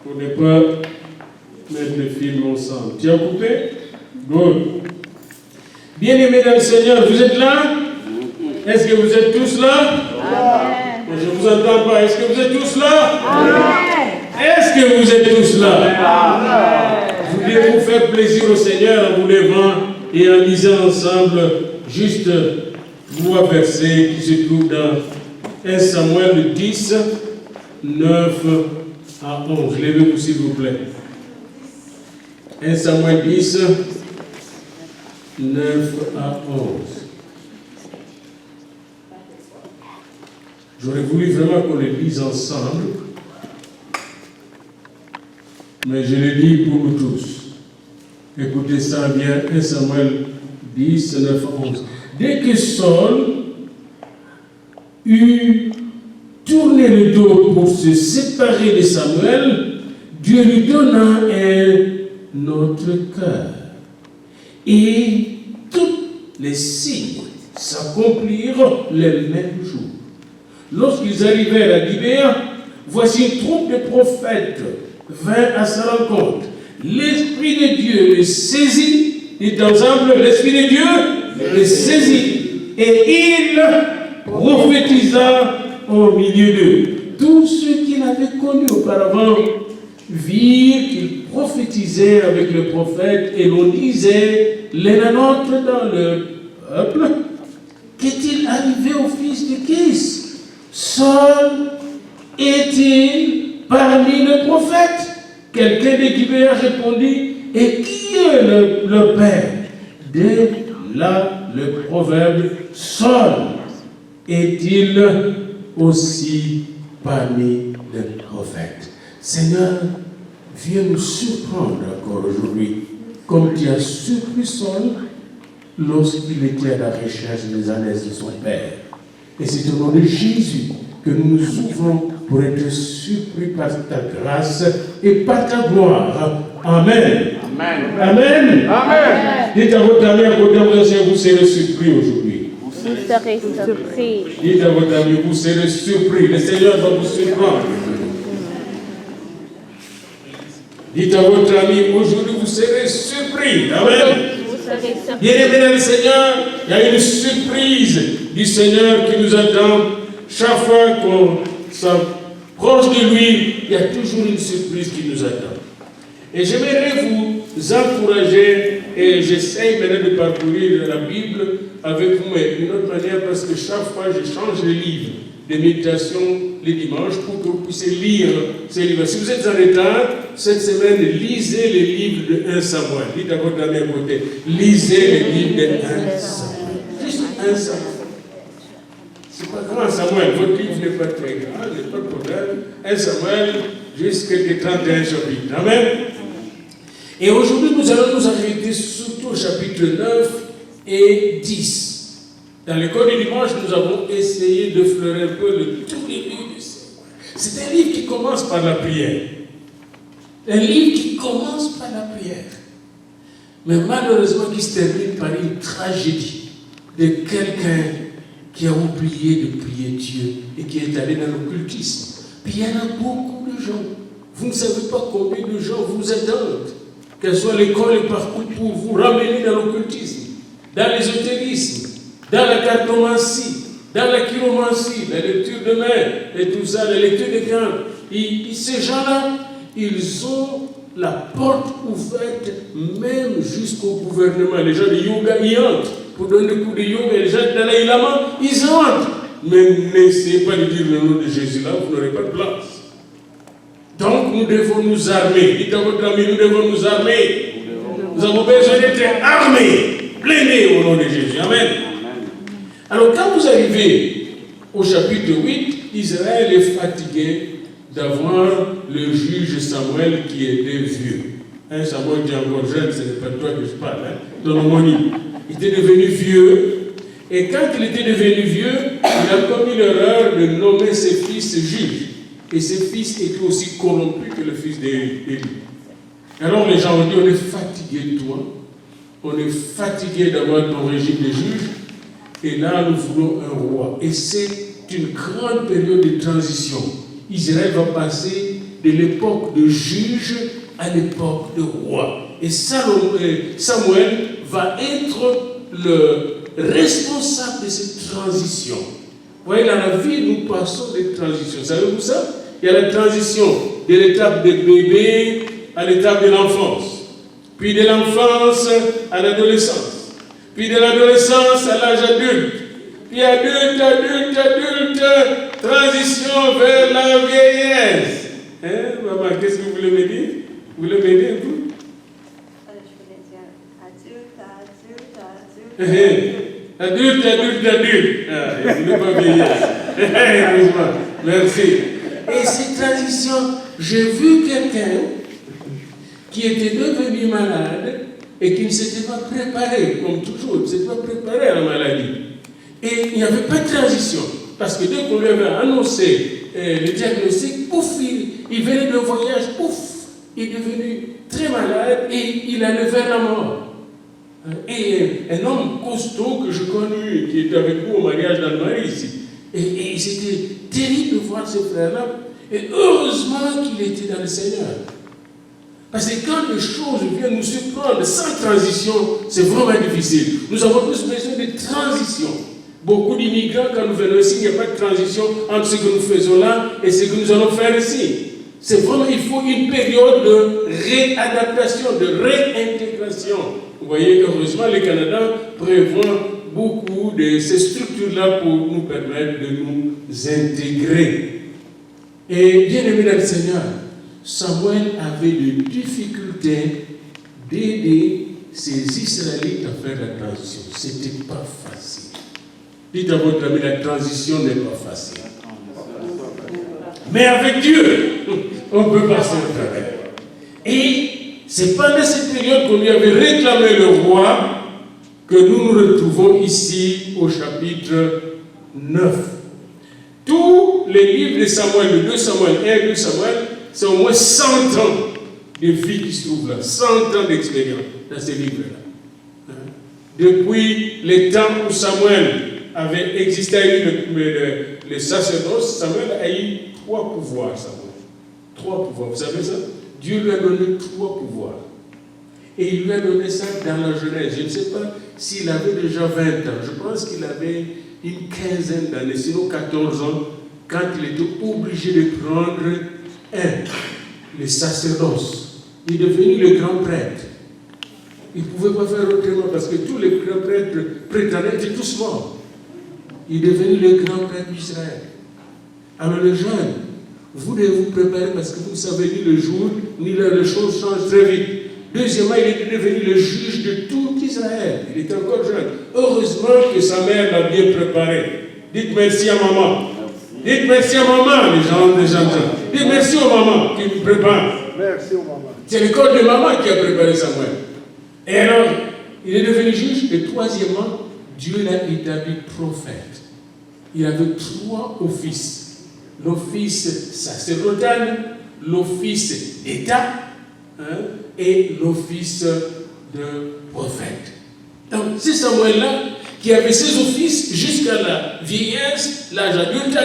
pour ne pas mettre le film ensemble. Tu as coupé? Good. Bien-aimés dans le Seigneur, vous êtes là? Est-ce que vous êtes tous là? Amen. Je ne vous entends pas. Est-ce que vous êtes tous là? Amen. Est-ce que vous êtes tous là? Vous voulez vous faire plaisir au Seigneur en vous levant et en lisant ensemble juste 3 versets qui se trouvent dans 1 Samuel 10, 9 à 11. Levez-vous s'il vous plaît. 1 Samuel 10, 9 à 11. J'aurais voulu vraiment qu'on le lise ensemble, mais je le lis pour nous tous. Écoutez ça bien, 1 Samuel 10, 9 à 11. Dès que Saul eut tourné le dos pour se séparer de Samuel, Dieu lui donna un autre cœur. Et tous les signes s'accomplirent le même jour. Lorsqu'ils arrivèrent à Gibéa, voici une troupe de prophètes vint à sa rencontre. L'Esprit de Dieu les saisit, dites ensemble, l'Esprit de Dieu les saisit, et il prophétisa au milieu d'eux. Tous ceux qu'il avait connus auparavant virent qu'il prophétisait avec le prophète, et l'on disait l'un à l'autre dans le peuple: qu'est-il arrivé au fils de Kis? Saul est-il parmi les prophètes? Quelqu'un de Gibéa répondit: et qui est le père? Dès là, le proverbe: Saul est-il aussi parmi les prophètes? Seigneur, viens nous surprendre encore aujourd'hui, comme tu as surpris Saul lorsqu'il était à la recherche des annexes de son père. Et c'est au nom de Jésus que nous nous ouvrons pour être surpris par ta grâce et par ta gloire. Amen. Amen. Amen. Amen. Dites à votre ami à côté, vous serez surpris aujourd'hui. Vous serez surpris. Dites à votre ami, vous serez surpris. Le Seigneur va vous surprendre. Dites à votre ami, aujourd'hui vous serez surpris. Amen. Bien-aimés dans le Seigneur, il y a une surprise du Seigneur qui nous attend. Chaque fois qu'on s'approche de lui, il y a toujours une surprise qui nous attend. Et j'aimerais vous encourager, et j'essaie maintenant de parcourir la Bible avec vous, mais d'une autre manière, parce que chaque fois je change les livres de méditation les dimanches pour que vous puissiez lire ces livres. Si vous êtes en retard, cette semaine, lisez les livres de 1 Samuel. Dites à votre ami à côté, lisez les livres de 1 Samuel. Juste 1 Samuel. C'est pas grand Samuel, votre livre n'est pas très grand, il n'y a pas de problème. 1 Samuel, juste quelques 31 chapitres. Amen. Et aujourd'hui, nous allons nous arrêter surtout au chapitre 9 et 10. Dans l'école du dimanche, nous avons essayé de fleurir un peu le tout début de Samuel. C'est un livre qui commence par la prière. Un livre qui commence par la prière. Mais malheureusement, qui se termine par une tragédie de quelqu'un qui a oublié de prier Dieu et qui est allé dans l'occultisme. Puis il y en a beaucoup de gens. Vous ne savez pas combien de gens vous attendent, qu'elle soit l'école et parcours pour vous ramener dans l'occultisme, dans l'ésotérisme, dans la cartomancie, dans la chiromancie, la lecture de main et tout ça, la lecture de cartes. Ces gens-là, ils ont la porte ouverte même jusqu'au gouvernement. Les gens de yoga y entrent pour donner des coups de yoga. Les gens de Dalai Lama, ils entrent. Mais n'essayez pas de dire le nom de Jésus là, vous n'aurez pas de place. Donc nous devons nous armer. Dites à votre ami, nous devons nous armer. Nous avons besoin d'être armés, blindés au nom de Jésus. Amen. Alors quand vous arrivez au chapitre 8, Israël est fatigué d'avoir le juge Samuel qui était vieux. Samuel dit encore jeune, ce n'est pas toi que je parle. Dans le monde, il était devenu vieux. Et quand il était devenu vieux, il a commis l'erreur de nommer ses fils juges. Et ses fils étaient aussi corrompus que le fils d'Élie. Alors les gens ont dit, on est fatigué de toi. On est fatigué d'avoir ton régime de juges. Et là, nous voulons un roi. Et c'est une grande période de transition. Israël va passer de l'époque de juge à l'époque de roi. Et Samuel va être le responsable de cette transition. Vous voyez, dans la vie, nous passons des transitions. Savez-vous ça? Il y a la transition de l'étape de bébé à l'étape de l'enfance. Puis de l'enfance à l'adolescence. Puis de l'adolescence à l'âge adulte. Puis adulte, transition vers la vieillesse. Hein, maman, qu'est-ce que vous voulez me dire? Vous voulez m'aider, vous? Je voulais dire adulte. Adulte. Ah, il n'est pas vieillesse. Heureusement. Merci. Et cette transition, j'ai vu quelqu'un qui était devenu malade et qui ne s'était pas préparé, comme toujours, il ne s'était pas préparé à la maladie. Et il n'y avait pas de transition. Parce que dès qu'on lui avait annoncé le diagnostic, pouf, il venait de voyage, pouf, il est devenu très malade et il allait vers la mort. Et un homme costaud que je connais, qui était avec nous au mariage d'Anne-Marie ici. Et c'était terrible de voir ce frère-là. Et heureusement qu'il était dans le Seigneur. Parce que quand les choses viennent nous surprendre sans transition, c'est vraiment difficile. Nous avons tous besoin de transition. Beaucoup d'immigrants, quand nous venons ici, il n'y a pas de transition entre ce que nous faisons là et ce que nous allons faire ici. C'est vraiment, il faut une période de réadaptation, de réintégration. Vous voyez, heureusement, le Canada prévoit beaucoup de ces structures-là pour nous permettre de nous intégrer. Et bien aimé dans le Seigneur, Samuel avait des difficultés d'aider ces Israélites à faire la transition. Ce n'était pas facile. Dites à votre ami, la transition n'est pas facile. Mais avec Dieu, on peut passer au travers. Et c'est pendant cette période qu'on lui avait réclamé le roi que nous nous retrouvons ici au chapitre 9. Tous les livres de Samuel, le 2 Samuel 1 et 2 Samuel, c'est au moins 100 ans de vie qui se trouvent là, 100 ans d'expérience dans ces livres-là. Depuis les temps où Samuel avait existé, le sacerdoce, Samuel a eu 3 pouvoirs. Samuel. 3 pouvoirs, vous savez ça? Dieu lui a donné 3 pouvoirs. Et il lui a donné ça dans la Genèse. Je ne sais pas s'il avait déjà 20 ans. Je pense qu'il avait une quinzaine d'années, sinon 14 ans, quand il était obligé de prendre le sacerdoce. Il est devenu le grand prêtre. Il ne pouvait pas faire autrement parce que tous les grands prêtres prétendants étaient tous morts. Il est devenu le grand prêtre d'Israël. Alors les jeunes, vous devez vous préparer parce que vous ne savez ni le jour, ni l'heure, les choses changent très vite. Deuxièmement, il est devenu le juge de tout Israël. Il était encore jeune. Heureusement que sa mère l'a bien préparé. Dites merci à maman. Dites merci à maman, les gens. Dites merci aux mamans qui nous préparent. Merci aux mamans. C'est le corps de maman qui a préparé Samuel. Et alors, il est devenu juge. Et troisièmement, Dieu l'a établi prophète. Il avait 3 offices. L'office sacerdotal, l'office d'État et l'office de prophète. Donc, c'est Samuel-là qui avait ses offices jusqu'à la vieillesse, l'âge adulte.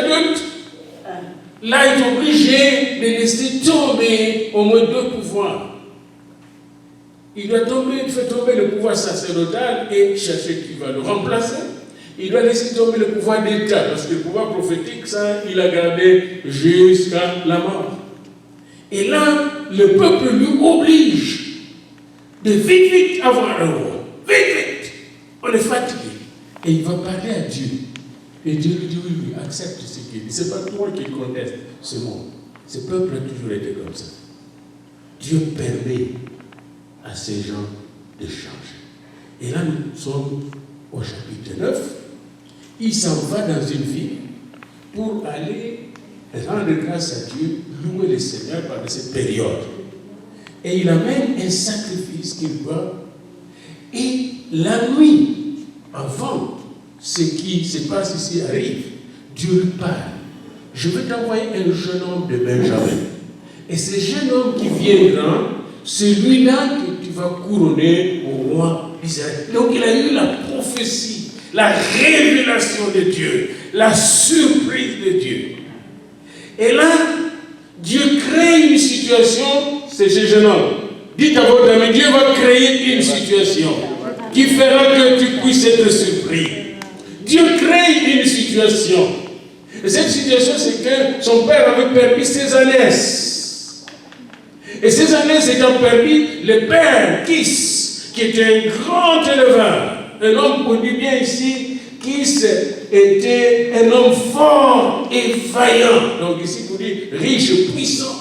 Là, il est obligé de laisser tomber au moins 2 pouvoirs. Il doit faire tomber le pouvoir sacerdotal et chercher qui va le remplacer. Il doit laisser tomber le pouvoir d'État, parce que le pouvoir prophétique, ça, il a gardé jusqu'à la mort. Et là, le peuple lui oblige de vite avoir un roi. Vite. On est fatigué. Et il va parler à Dieu. Et Dieu lui dit, oui, accepte ce qu'il dit. Ce n'est pas toi qui conteste ce monde. Ce peuple a toujours été comme ça. Dieu permet à ces gens de changer. Et là, nous sommes au chapitre 9. Il s'en va dans une ville pour aller rendre grâce à Dieu, louer le Seigneur pendant cette période. Et il amène un sacrifice qu'il doit. Et la nuit, avant ce qui se passe ici arrive, Dieu lui parle. Je vais t'envoyer un jeune homme de Benjamin. Et ce jeune homme qui viendra, celui-là que tu vas couronner au roi d'Israël. Donc il a eu la prophétie, la révélation de Dieu, la surprise de Dieu. Et là, Dieu crée une situation, c'est chez jeune homme. Dites à votre ami, Dieu va créer une situation qui fera que tu puisses être surpris. Dieu crée une situation. Et cette situation, c'est que son père avait permis ses ânesse. Et ces ânesse étant permis, le père Kis, qui était un grand éleveur, un homme qu'on dit bien ici, Kis était un homme fort et vaillant. Donc ici, vous dit riche, puissant.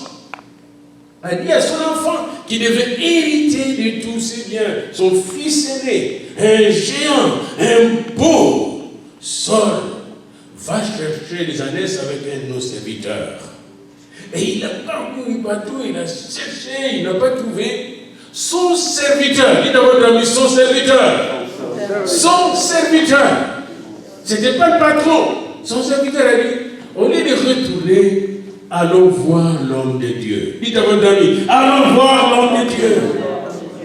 A dit à son enfant qui devait hériter de tous ses biens, son fils aîné, un géant, un beau Saul, va chercher les ânesses avec un de nos serviteurs. Et il a parcouru partout, il a cherché, il n'a pas trouvé son serviteur. Dites à votre ami, son serviteur. Son serviteur. Ce n'était pas le patron. Son serviteur a dit, au lieu de retourner, allons voir l'homme de Dieu. Dites à votre ami, allons voir l'homme de Dieu.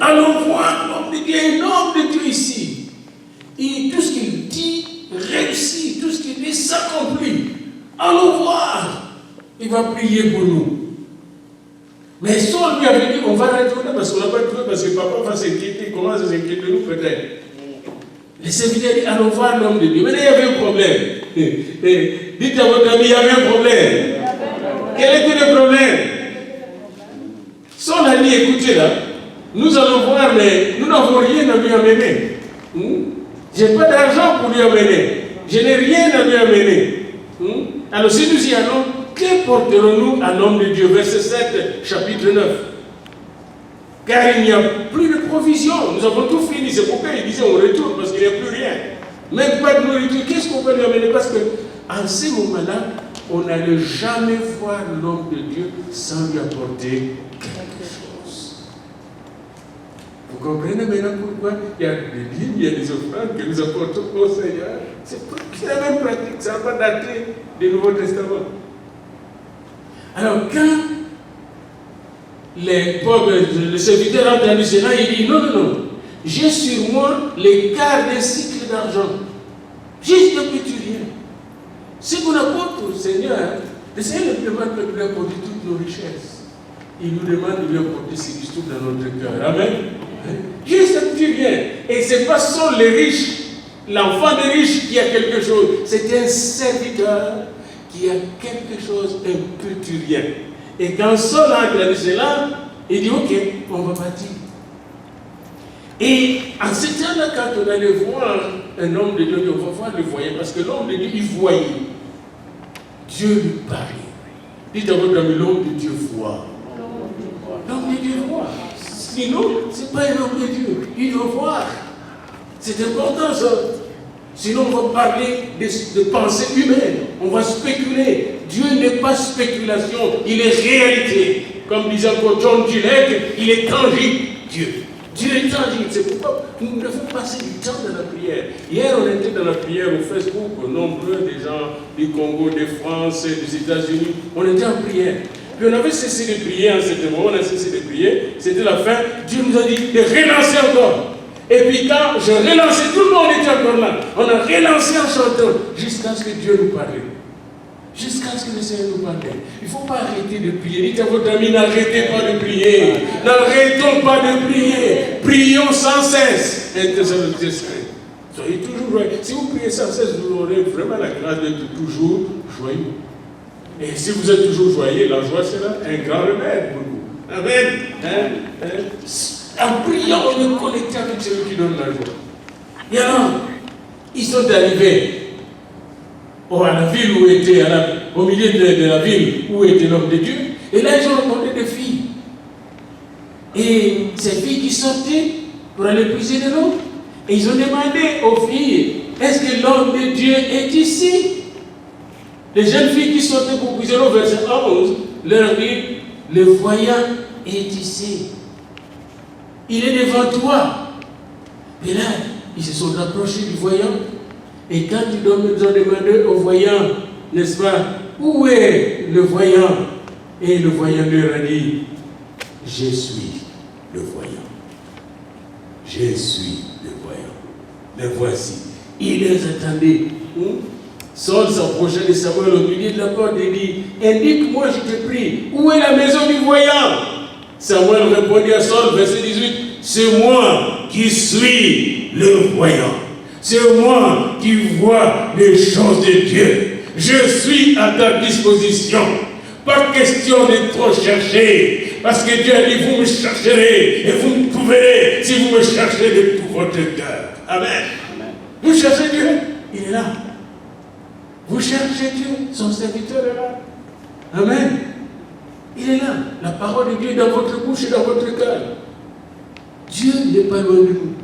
Allons voir l'homme de Dieu. Il y a un homme de Dieu ici. Et tout ce qu'il dit réussit, tout ce qu'il dit s'accomplit. Allons voir. Il va prier pour nous. Mais Saul lui avait dit, on va retourner parce qu'on n'a pas trouvé, parce que papa va s'inquiéter. Il commence à s'inquiéter de nous peut-être. Les serviteurs disent, allons voir l'homme de Dieu. Mais là, il y avait un problème. Dites à votre ami, il y avait un problème. Quel était le problème? Saul a dit, écoutez là, nous allons voir, mais nous n'avons rien à lui amener. Je n'ai pas d'argent pour lui amener. Je n'ai rien à lui amener. Alors si nous y allons, que porterons-nous à l'homme de Dieu? Verset 7, chapitre 9. Car il n'y a plus de provision. Nous avons tout fini. C'est pourquoi il disait on retourne, parce qu'il n'y a plus rien. Même pas de nourriture. Qu'est-ce qu'on peut lui amener? Parce qu'en ces moments-là, on n'allait jamais voir l'homme de Dieu sans lui apporter quelque chose. Vous comprenez maintenant pourquoi il y a des dîmes, il y a des offrandes que nous apportons au Seigneur? C'est la même pratique, ça n'a pas daté du Nouveau Testament. Alors quand le serviteur a entendu cela, il dit non, j'ai sur moi les quarts d'un cycle d'argent. Juste un petit rien. Ce qu'on apporte au Seigneur, le Seigneur ne demande pas de lui apporter toutes nos richesses. Il nous demande de lui apporter ce qui se trouve dans notre cœur. Amen. Juste un petit rien. Et ce n'est pas seulement les riches, l'enfant des riches qui a quelque chose. C'est un serviteur qui a quelque chose, un petit rien. Et quand Saul a entendu cela, il dit ok, on va partir. Et en ce temps-là, quand on allait voir un homme de Dieu, on va voir le voyant, parce que l'homme de Dieu, il voyait. Dieu lui parlait. Dites à votre ami, l'homme de Dieu voit. L'homme de Dieu voit. Sinon, ce n'est pas un homme de Dieu. Il doit voir. C'est important ça. Sinon, on va parler de pensée humaine. On va spéculer. Dieu n'est pas spéculation, il est réalité. Comme disait encore John Gillette, il est tangible, Dieu. Dieu est tangible. C'est pourquoi nous devons passer du temps dans la prière. Hier, on était dans la prière au Facebook, nombreux des gens du Congo, de France, des États-Unis. On était en prière. Puis on avait cessé de prier en ce moment, on a cessé de prier. C'était la fin. Dieu nous a dit de relancer encore. Et puis quand je relançais, tout le monde était encore là. On a relancé en chantant jusqu'à ce que Dieu nous parle. Jusqu'à ce que le Seigneur nous parle. Il ne faut pas arrêter de prier. Dites à votre ami, n'arrêtez pas de prier. N'arrêtons pas de prier. Prions sans cesse. Soyez toujours joyeux. Si vous priez sans cesse, vous aurez vraiment la grâce d'être toujours joyeux. Et si vous êtes toujours joyeux, la joie sera un grand remède pour vous. Amen. En priant, on est connecté avec celui qui donne la joie. Et alors, ils sont arrivés à la ville où était, au milieu de la ville où était l'homme de Dieu. Et là, ils ont rencontré des filles. Et ces filles qui sortaient pour aller puiser de l'eau. Et ils ont demandé aux filles, est-ce que l'homme de Dieu est ici? Les jeunes filles qui sortaient pour puiser l'eau, verset 11, leur dit, le voyant est ici. Il est devant toi. Et là, ils se sont rapprochés du voyant. Et quand ils ont demandé au voyant, n'est-ce pas, où est le voyant? Et le voyant leur a dit, je suis le voyant. Je suis le voyant. Les voici. Il les attendait. Saul s'approcha de Samuel au milieu de la porte et dit, indique-moi, je te prie, où est la maison du voyant? Samuel répondit à Saul, verset 18, c'est moi qui suis le voyant. C'est moi qui vois les choses de Dieu. Je suis à ta disposition. Pas question de trop chercher. Parce que Dieu a dit, vous me chercherez et vous me trouverez si vous me cherchez de tout votre cœur. Amen. Amen. Vous cherchez Dieu, il est là. Vous cherchez Dieu, son serviteur est là. Amen. Il est là. La parole de Dieu est dans votre bouche et dans votre cœur. Dieu n'est pas loin de nous.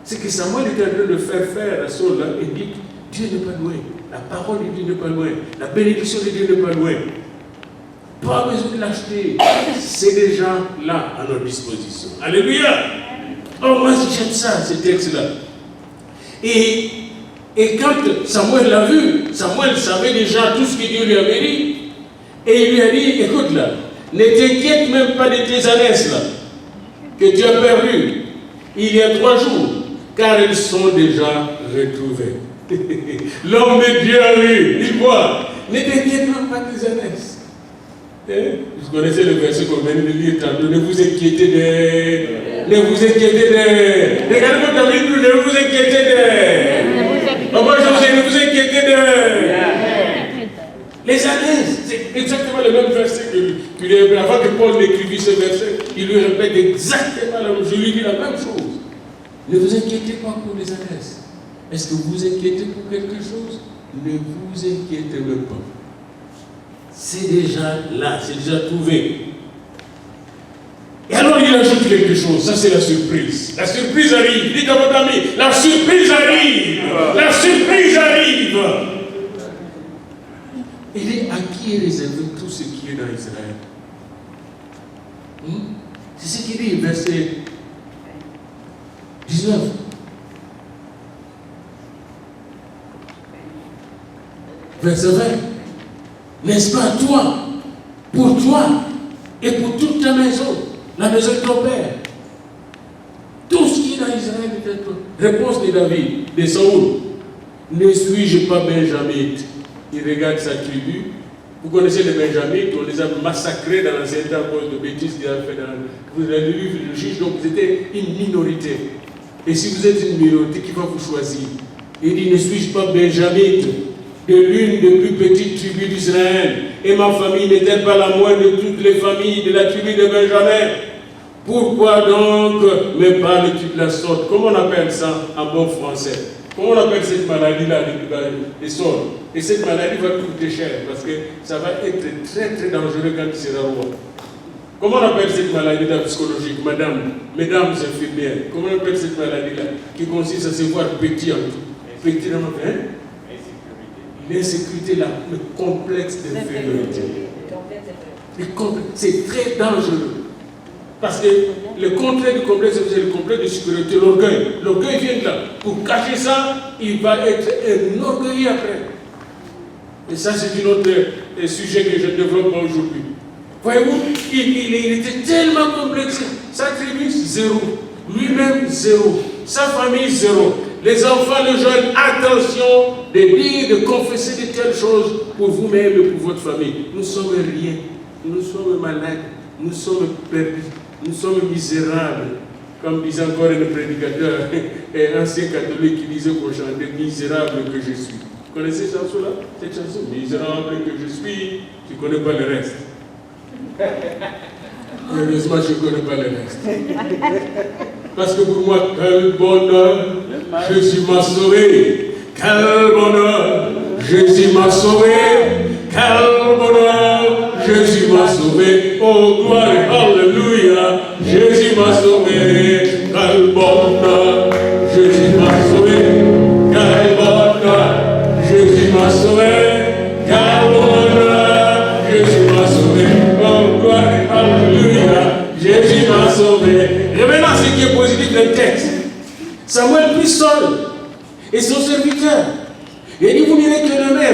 C'est que Samuel est en train de faire à Saul là, et dit, Dieu n'est pas loin. La parole de Dieu n'est pas loin. La bénédiction de Dieu n'est pas loin. Pas besoin de l'acheter. C'est déjà là à notre disposition. Alléluia. Oh, moi j'aime ça, ce texte-là. Et quand Samuel l'a vu, Samuel savait déjà tout ce que Dieu lui avait dit. Et il lui a dit, écoute là, ne t'inquiète même pas de tes ânesses là, que tu as perdues il y a 3 jours, car elles sont déjà retrouvées. L'homme de Dieu a lu, il voit, ne t'inquiète même pas de tes ânesses. Vous connaissez le verset qu'on vient de lire tantôt, ne vous inquiétez de... Ne vous inquiétez de... Regardez votre ami, ne vous inquiétez de... Maman José, ne vous inquiétez de... Les ânesses, c'est exactement le même verset que avant que Paul écrivit ce verset, il lui répète exactement la même chose. Je lui dis la même chose. Ne vous inquiétez pas pour les ânesses. Est-ce que vous vous inquiétez pour quelque chose? Ne vous inquiétez même pas. C'est déjà là, c'est déjà trouvé. Et alors il ajoute quelque chose, ça c'est la surprise. La surprise arrive, dites à votre ami, la surprise arrive. La surprise arrive. Il est à qui est réservé tout ce qui est dans Israël. C'est ce qu'il dit, verset 19. Verset 20. N'est-ce pas toi, pour toi et pour toute ta maison, la maison de ton père? Tout ce qui est dans Israël est à toi. Réponse de David, de Saoul. Ne suis-je pas benjamite? Il regarde sa tribu. Vous connaissez les benjamites, on les a massacrés dans l'ancien temps à cause de bêtises qu'il a fait dans vous avez lu le juge, donc vous étiez une minorité. Et si vous êtes une minorité, qui va vous choisir? Il dit, ne suis-je pas benjamite, de l'une des plus petites tribus d'Israël, et ma famille n'est-elle pas la moindre de toutes les familles de la tribu de Benjamin? Pourquoi donc me parles-tu de la sorte? Comment on appelle ça en bon français? Comment on appelle cette maladie-là des sorts? Et cette maladie va coûter cher, parce que ça va être très très dangereux quand il sera roi. Comment on appelle cette maladie-là psychologique, mesdames infirmières? Comment on appelle cette maladie-là qui consiste à se voir petit en tout? Petit dans notre hein? L'insécurité, le complexe d'infériorité. C'est très dangereux. Parce que le contraire du complexe, c'est le complexe de supériorité, l'orgueil. L'orgueil vient de là. Pour cacher ça, il va être un orgueil après. Et ça, c'est un autre sujet que je ne développe pas aujourd'hui. Voyez-vous, il était tellement complexé. Sa tribu, 0. Lui-même, 0. Sa famille, 0. Les enfants, les jeunes, attention de dire, de confesser de telles choses pour vous-même et pour votre famille. Nous sommes rien. Nous sommes malades. Nous sommes perdus. Nous sommes misérables. Comme disait encore un prédicateur, un ancien catholique qui disait qu'on chantait misérable que je suis. Vous connaissez cette chanson-là? Cette chanson, misérable que je suis, tu ne connais pas le reste. Heureusement, je ne connais pas le reste. Parce que pour moi, quel bonheur, Jésus m'a sauvé. Quel bonheur, Jésus m'a sauvé. Quel bonheur, Jésus m'a sauvé. Oh, gloire, alléluia, Jésus m'a sauvé. Quel bonheur, Jésus m'a sauvé. Quel bonheur, Jésus m'a sauvé. Quel bonheur, Jésus m'a sauvé. Oh, gloire, alléluia, Jésus m'a sauvé. Et maintenant, ce qui est positif d'un texte, Samuel prit Saul et son serviteur. Et il dit, vous n'irez que demain,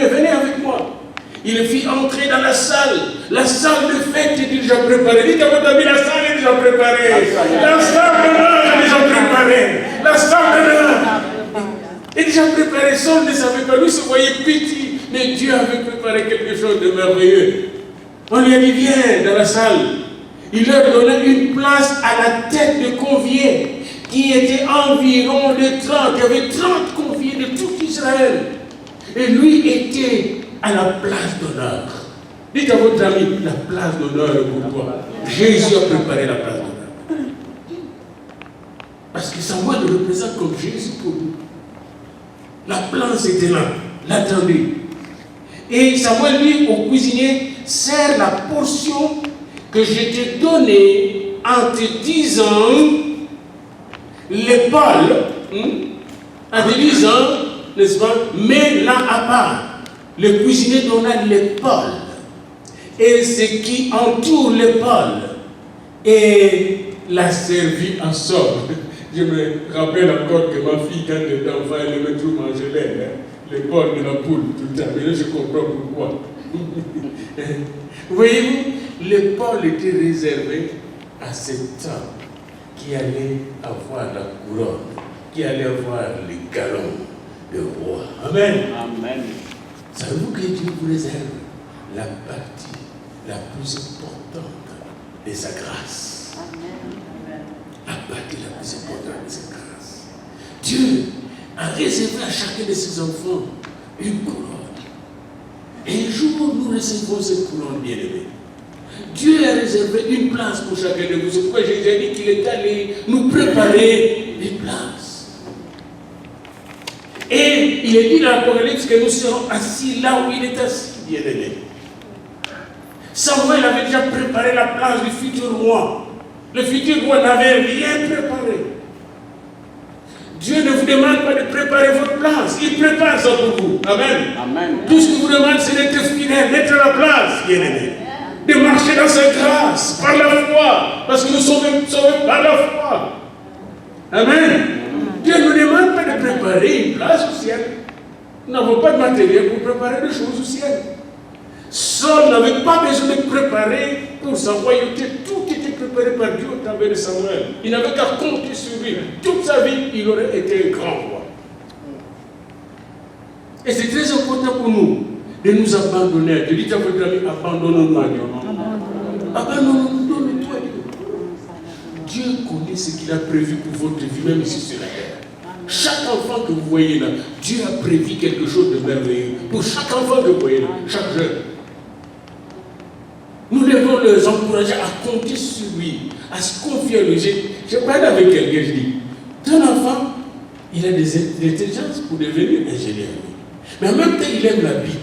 venez avec moi. Il le fit entrer dans la salle de fête est déjà préparée. Dites à votre ami, la salle est déjà préparée. La salle de l'heure est déjà préparée. La salle de l'heure. Et déjà préparé, Saul ne savait pas, lui se voyait petit, mais Dieu avait préparé quelque chose de merveilleux. On lui a dit, viens dans la salle. Il leur donnait une place à la tête de conviés, qui était environ de 30. Il y avait 30 conviés de tout Israël. Et lui était à la place d'honneur. Dites à votre ami, la place d'honneur est pour toi. Jésus a préparé la place d'honneur. Parce que Samuel le représente comme Jésus pour nous. La place était là, l'attendait. Et Samuel dit au cuisinier, sers la portion que je t'ai donnée en te disant l'épaule, en te disant, n'est-ce pas, mets-la à part. Le cuisinier donna l'épaule et ce qui entoure l'épaule et la servit en somme. Je me rappelle encore que ma fille, quand elle était enfant, elle aimait tout manger l'air, l'épaule de la poule tout le temps. Mais là, je comprends pourquoi. Voyez-vous, l'épaule était réservée à cet homme qui allait avoir la couronne, qui allait avoir les galons de roi. Amen. Amen. Savez-vous que Dieu vous réserve la partie la plus importante de sa grâce? Amen. La partie la plus importante de sa grâce. Dieu a réservé à chacun de ses enfants une couronne. Et un jour, nous recevrons cette couronne bien-aimée. Dieu a réservé une place pour chacun de vous. C'est pourquoi Jésus a dit qu'il est allé nous préparer des places. Et il est dit dans l'Apocalypse que nous serons assis là où il est assis, bien-aimé. Samuel avait déjà préparé la place du futur roi. Le futur roi n'avait rien préparé. Dieu ne vous demande pas de préparer votre place. Il prépare ça pour vous. Amen. Amen. Tout ce qu'il vous demande, c'est d'être fidèle, d'être à la place, bien-aimé. De marcher dans sa grâce, par la foi. Parce que nous sommes sauvés par la foi. Amen. Dieu ne nous demande pas de préparer une place au ciel. Nous n'avons pas de matériel pour préparer des choses au ciel. Saul n'avait pas besoin de préparer pour sa royauté. Tout était préparé par Dieu au travers de Samuel. Il n'avait qu'à compter sur lui. Toute sa vie, il aurait été un grand roi. Et c'est très important pour nous de nous abandonner à Dieu. Dites à votre ami, abandonnons-nous à Dieu. Abandonnons-nous, donne-toi à Dieu. Dieu connaît ce qu'il a prévu pour votre vie, même ici sur la terre. Chaque enfant que vous voyez là, Dieu a prévu quelque chose de merveilleux. Pour chaque enfant que vous voyez là, chaque jeune. Nous devons les encourager à compter sur lui, à se confier à lui. Je parle avec quelqu'un, je dis, ton enfant, il a des intelligences pour devenir ingénieur. Mais en même temps, il aime la Bible.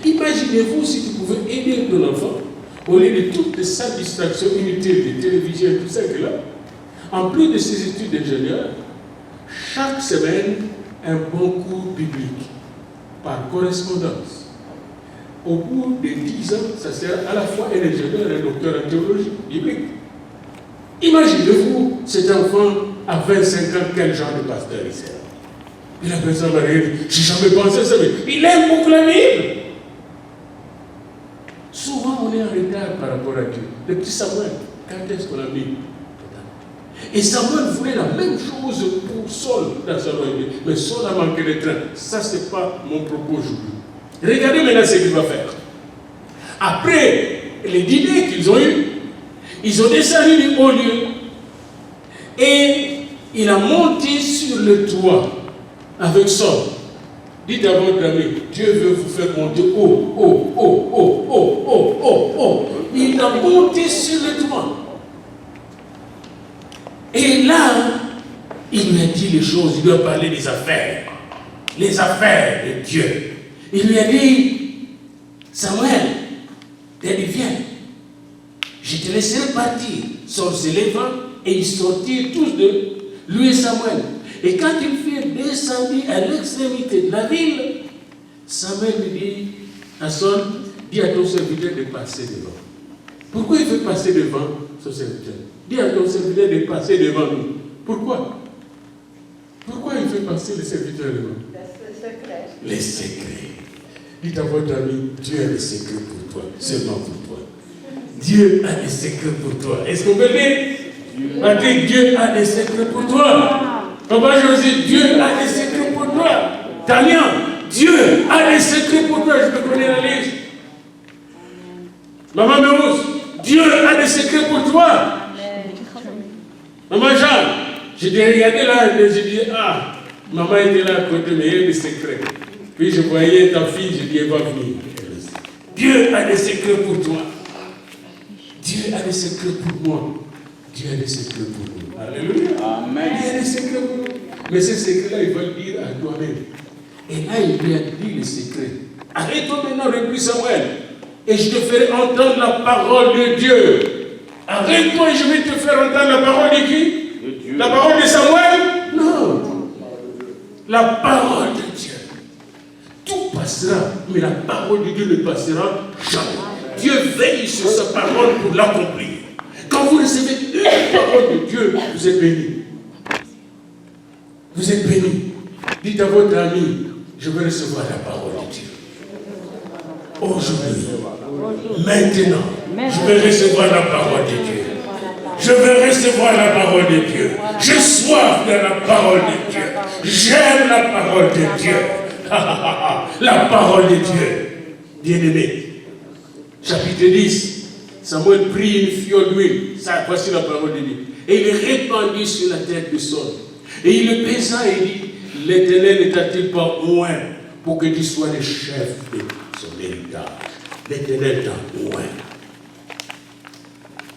Imaginez-vous si tu pouvais aider ton enfant, au lieu de toutes les salles de distraction inutiles, de télévision et tout ça que là, en plus de ses études d'ingénieur, chaque semaine, un bon cours biblique, par correspondance. Au bout de 10 ans, ça sera à la fois un ingénieur et un docteur en théologie biblique. Imaginez-vous cet enfant à 25 ans, quel genre de pasteur il sert. Et la personne va dire, j'ai jamais pensé à ça, mais il aime beaucoup la Bible. Souvent, on est en retard par rapport à Dieu. Le petit Samuel, quand est-ce qu'on a mis? Et Samuel voulait la même chose pour Saul dans sa royauté. Mais Saul a manqué le train. Ça, ce n'est pas mon propos aujourd'hui. Regardez maintenant ce qu'il va faire. Après les dîners qu'ils ont eus, ils ont descendu du haut lieu et il a monté sur le toit avec Saul. Dites à votre ami, Dieu veut vous faire monter haut, haut, haut, haut, haut, haut, haut, haut. Il a monté sur le toit. Et là, il lui a dit les choses, il lui a parlé des affaires. Les affaires de Dieu. Il lui a dit, Samuel, il a dit, viens, je te laisserai partir. Saul se leva et ils sortirent tous deux, lui et Samuel. Et quand ils furent descendus à l'extrémité de la ville, Samuel lui dit à Saul, dis à ton serviteur de passer devant. Pourquoi il veut passer devant son serviteur? Dis à ton serviteur de passer devant nous. Pourquoi? Pourquoi il fait passer le serviteur devant? Les secrets. Les secrets. Dites à votre ami, Dieu a des secrets pour toi, seulement pour toi. Dieu a des secrets pour toi. Est-ce qu'on peut dire? Dieu a des secrets pour toi. Papa José, Dieu a des secrets pour toi. toi. Tania, Dieu a des secrets pour toi. Je peux connaître la liste. Maman Mérousse, Dieu a des secrets pour toi. Maman Jeanne, je t'ai regardé là et je dis, ah, maman était là à côté, mais il y a des secrets. Puis je voyais ta fille, je dis, elle va venir. Dieu a des secrets pour toi. Dieu a des secrets pour moi. Dieu a des secrets pour nous. Alléluia. Amen. Il y a des secrets pour nous. Mais ces secrets-là, il va le dire à toi-même. Et là, il lui a dit les secrets. Arrête-toi maintenant, replie Samuel. Et je te ferai entendre la parole de Dieu. Arrête-toi et je vais te faire entendre la parole de qui? De Dieu. La parole de Samuel? Non. La parole de Dieu. Tout passera, mais la parole de Dieu ne passera jamais. Dieu veille sur sa parole pour l'accomplir. Quand vous recevez une parole de Dieu, vous êtes béni. Vous êtes béni. Dites à votre ami, je vais recevoir la parole de Dieu. Aujourd'hui, maintenant, je vais recevoir la parole de Dieu. Je vais recevoir la parole de Dieu. J'ai soif de la parole de Dieu. J'aime la parole de Dieu. La parole de Dieu. Bien-aimé. Chapitre 10. Samuel prit une fiole d'huile. Voici la parole de Dieu. Et il répandit sur la tête de Saul. Et il le pesa et dit, l'Éternel n'est-il pas loin pour que tu sois le chef de son héritage? L'Éternel t'a loin.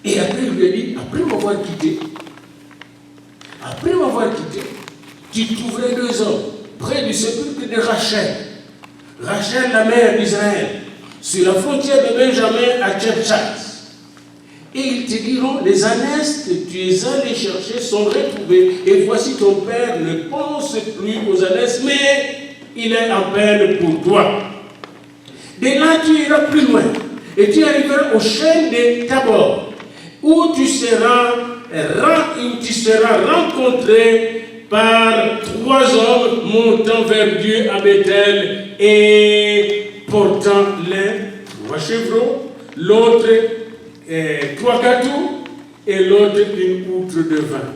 Et après il lui a dit, après m'avoir quitté, tu trouverais 2 hommes près du sépulcre de Rachel. Rachel, la mère d'Israël, sur la frontière de Benjamin à Tcherchat. Et ils te diront, les ânesses que tu es allé chercher sont retrouvées. Et voici ton père ne pense plus aux ânesses, mais il est en peine pour toi. De là, tu iras plus loin. Et tu arriveras au chêne de Tabor, où tu seras rencontré par 3 hommes montant vers Dieu à Bethel et portant l'un 3 chevreaux, l'autre 3 gâteaux et l'autre une outre de vin.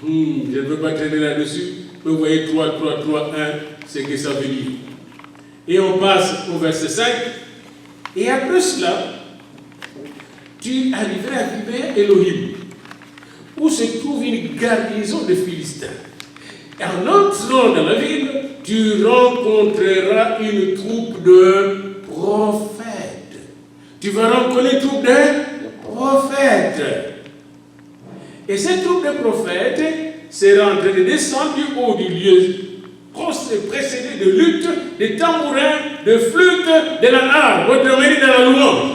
Je ne veux pas traîner là-dessus, mais vous voyez 3, 3, 3, 1, c'est ce que ça veut dire. Et on passe au verset 5. Et après cela, tu arriveras à Gibea Elohim, où se trouve une garnison de Philistins. Et en entrant dans la ville, tu rencontreras une troupe de prophètes. Tu vas rencontrer une troupe de prophètes. Et cette troupe de prophètes sera en train de descendre du haut du lieu, précédé de luttes, de tambourins, de flûtes, de la harpe, autrement dit dans la louange.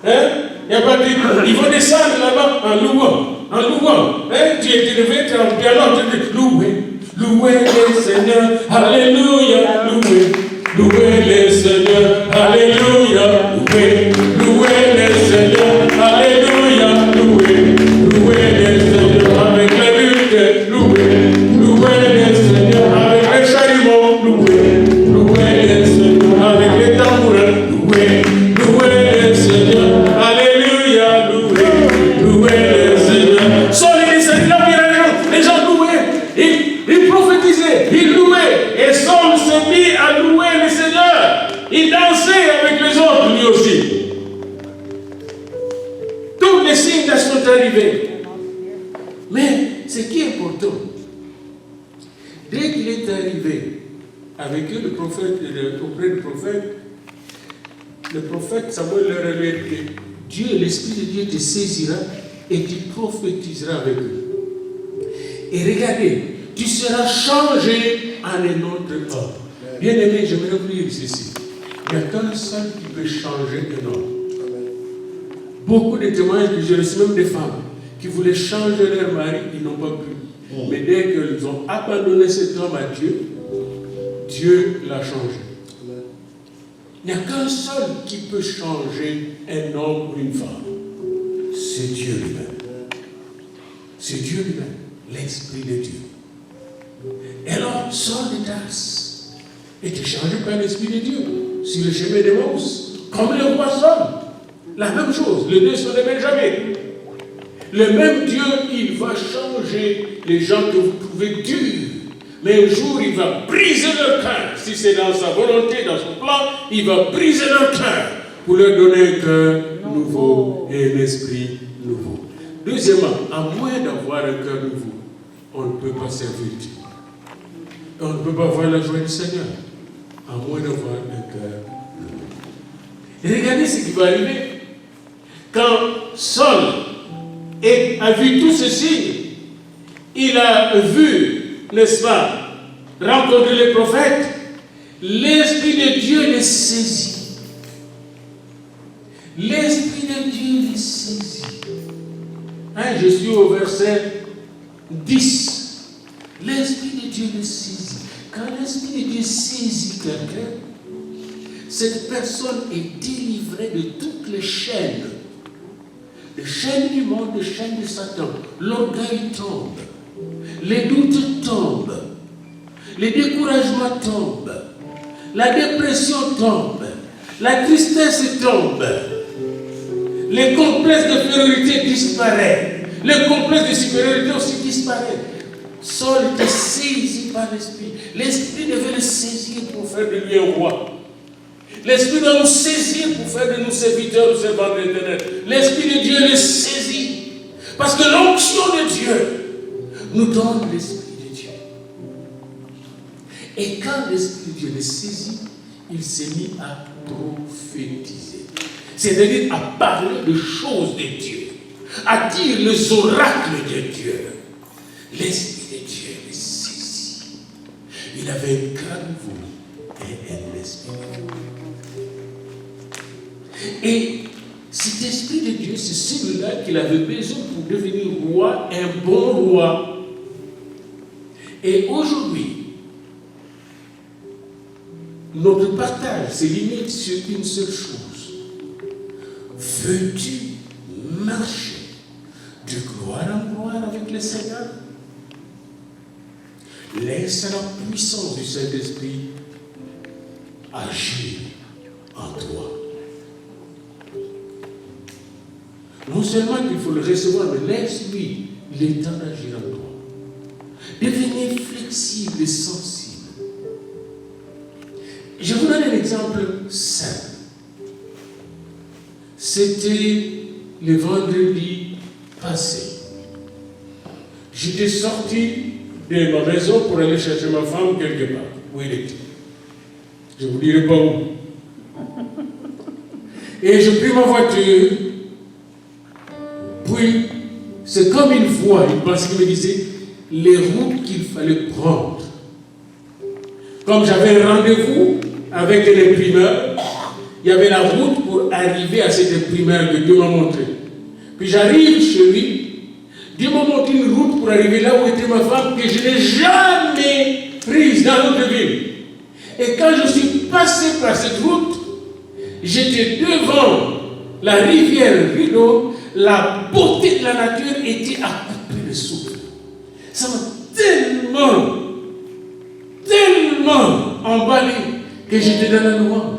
Hein? Il n'y a pas de... Ils vont descendre là-bas en louant. En louant. Hein? Tu es élevé, tu es en piano, tu dis louez, louez le Seigneur, alléluia, louez, louez le Seigneur, alléluia, louez, louez le Seigneur, alléluia, louez, louez le Seigneur avec la lutte, louez, louez le Seigneur avec les chalumeaux, louez, louez le Seigneur avec les tambourins, louez, louez le Seigneur, alléluia, louez, louez le Seigneur. Saul et les gens louaient, ils prophétisaient, ils louaient, et Saul s'est mis à louer le Seigneur. Il dansait avec les autres, lui aussi. Tous les signes sont arrivés. Mais ce qui est important, dès qu'il est arrivé avec eux, le prophète, auprès du prophète, le prophète Samuel leur a dit, Dieu, l'Esprit de Dieu te saisira et tu prophétiseras avec eux. Et regardez, tu seras changé en un autre homme. Bien aimé, j'aimerais vous dire ceci. Il n'y a qu'un seul qui peut changer un homme. Beaucoup de témoignages que j'ai reçus, même des femmes, qui voulaient changer leur mari, ils n'ont pas pu. Mais dès qu'ils ont abandonné cet homme à Dieu, Dieu l'a changé. Il n'y a qu'un seul qui peut changer un homme ou une femme. C'est Dieu lui-même. C'est Dieu lui-même, l'Esprit de Dieu. Et alors, sors de Tarse et tu changé par l'Esprit de Dieu sur le chemin de Mousse, comme le roi Saul. La même chose, les deux sont de Benjamin. Le même Dieu, il va changer les gens que vous trouvez durs, Mais un jour, il va briser leur cœur. Si c'est dans sa volonté, dans son plan, il va briser leur cœur pour leur donner un cœur nouveau et un esprit nouveau. Deuxièmement, à moins d'avoir un cœur nouveau, on ne peut pas servir Dieu. On ne peut pas voir la joie du Seigneur, à moins d'avoir un cœur nouveau. Et regardez ce qui va arriver. Quand Saul a vu tous ces signes, il a vu, n'est-ce pas, rencontrer les prophètes, l'Esprit de Dieu les saisit. L'Esprit de Dieu les saisit. Hein, je suis au verset 10. L'Esprit de Dieu les saisit. Quand l'Esprit de Dieu saisit quelqu'un, cette personne est délivrée de toutes les chaînes. Les chaînes du monde, les chaînes de Satan. L'orgueil tombe. Les doutes tombent. Les découragements tombent. La dépression tombe. La tristesse tombe. Les complexes d'infériorité disparaissent. Les complexes de supériorité aussi disparaissent. Saul était saisi par l'Esprit. L'Esprit devait le saisir pour faire de lui un roi. L'Esprit doit nous saisir pour faire de nous serviteurs ou servantes de l'Éternel. L'Esprit de Dieu le saisit. Parce que l'onction de Dieu nous donne l'Esprit de Dieu. Et quand l'Esprit de Dieu le saisit, il s'est mis à prophétiser. C'est-à-dire à parler de choses de Dieu. À dire les oracles de Dieu. L'Esprit de Dieu le saisit. Il avait un cœur nouveau et un esprit nouveau. Et cet Esprit de Dieu, c'est celui-là qu'il avait besoin pour devenir roi, un bon roi. Et aujourd'hui, notre partage se limite sur une seule chose. Veux-tu marcher de gloire en gloire avec le Seigneur? Laisse la puissance du Saint-Esprit agir en toi. Non seulement qu'il faut le recevoir, mais laisse-lui le temps d'agir en toi. Devenez flexible et sensible. Je vous donne un exemple simple. C'était le vendredi passé. J'étais sorti de ma maison pour aller chercher ma femme quelque part. Où elle était. Je ne vous dirai pas où. Et je pris ma voiture. Puis, c'est comme une voix, une pensée qui me disait les routes qu'il fallait prendre. Comme j'avais un rendez-vous avec un imprimeur, il y avait la route pour arriver à cet imprimeur que Dieu m'a montré. Puis j'arrive chez lui, Dieu m'a montré une route pour arriver là où était ma femme que je n'ai jamais prise dans notre ville. Et quand je suis passé par cette route, j'étais devant la rivière Rideau. La beauté de la nature était à couper le souffle. Ça m'a tellement emballé que j'étais dans la louange.